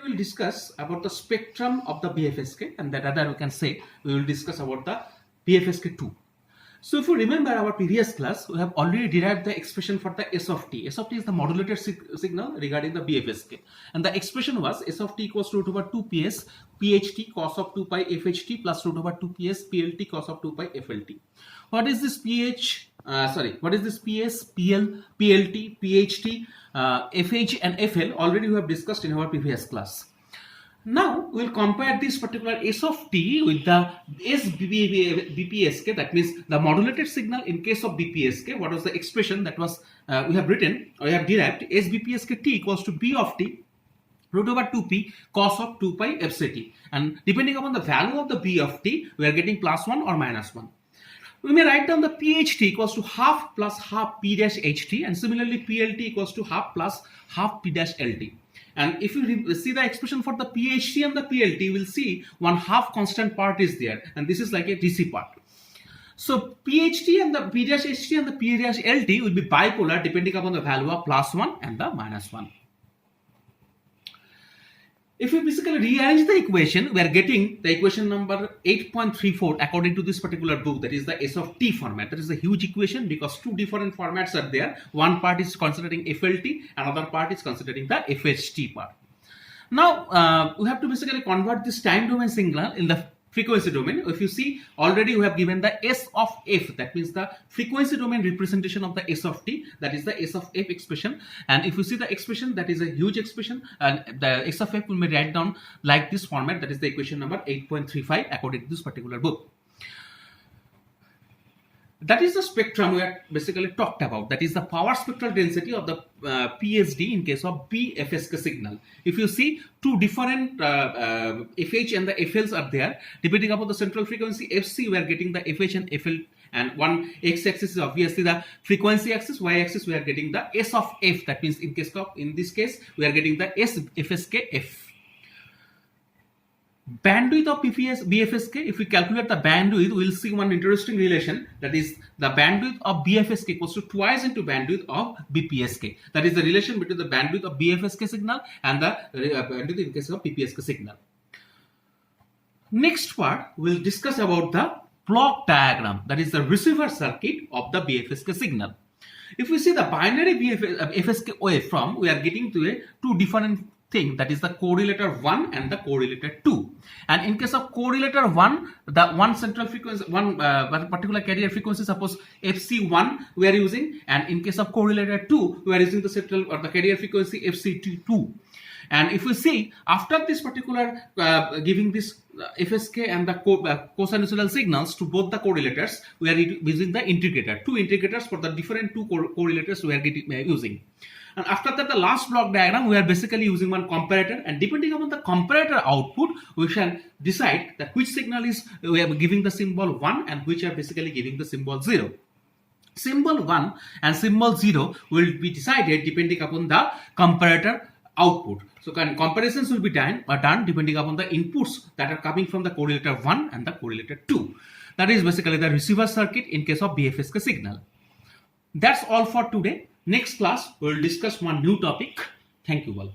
will discuss about the spectrum of the BFSK, and that other we can say we will discuss about the BFSK 2. So if you remember our previous class, we have already derived the expression for the S of t. S of t is the modulated signal regarding the BFSK, and the expression was S of t equals to root over 2 ps pht cos of 2 pi fht plus root over 2 ps plt cos of 2 pi flt. What is this what is this ps, pl, plt, pht, fh and fl? Already we have discussed in our previous class. Now we will compare this particular S of t with the BPSK, that means the modulated signal in case of BPSK. What was the expression that was we have derived S BPSK t equals to B of t root over 2p cos of 2 pi fct, and depending upon the value of the B of t, we are getting plus 1 or minus 1. We may write down the pht equals to half plus half p dash ht, and similarly plt equals to half plus half p dash lt. And if you see the expression for the pht and the plt, you will see one half constant part is there, and this is like a DC part. So pht and the p dash ht and the p dash lt will be bipolar depending upon the value of plus 1 and the minus 1. If we basically rearrange the equation, we are getting the equation number 8.34 according to this particular book, that is the S of t format. That is a huge equation because two different formats are there. One part is considering FLT, another part is considering the FHT part. Now we have to basically convert this time domain signal in the frequency domain. If you see, already we have given the S of f, that means the frequency domain representation of the S of t, that is the S of f expression. And if you see the expression, that is a huge expression, and the S of f will be written down like this format, that is the equation number 8.35 according to this particular book. That is the spectrum we have basically talked about. That is the power spectral density of the PSD in case of BFSK signal. If you see, two different FH and the FLs are there. Depending upon the central frequency FC, we are getting the FH and FL, and one x-axis is obviously the frequency axis, y-axis we are getting the S of f. That means in this case we are getting the S FSK f. Bandwidth of BFSK, if we calculate the bandwidth, we will see one interesting relation, that is the bandwidth of BFSK equals to twice into bandwidth of BPSK. That is the relation between the bandwidth of BFSK signal and the bandwidth in case of BPSK signal. Next part, we will discuss about the block diagram, that is the receiver circuit of the BFSK signal. If we see the binary BFSK waveform, we are getting to two different thing, that is the correlator 1 and the correlator 2. And in case of correlator 1, the one central frequency, one particular carrier frequency, suppose FC1 we are using, and in case of correlator 2 we are using the central or the carrier frequency FC2. And if we see, after this particular giving this FSK and the cosinusoidal signals to both the correlators, we are using the integrator, two integrators for the different two correlators we are using. And after that, the last block diagram, we are basically using one comparator, and depending upon the comparator output, we shall decide that which signal is we are giving the symbol 1 and which are basically giving the symbol 0. Symbol 1 and symbol 0 will be decided depending upon the comparator output. So comparisons will be done depending upon the inputs that are coming from the correlator 1 and the correlator 2. That is basically the receiver circuit in case of BFSK signal. That's all for today. Next class, we will discuss one new topic. Thank you all.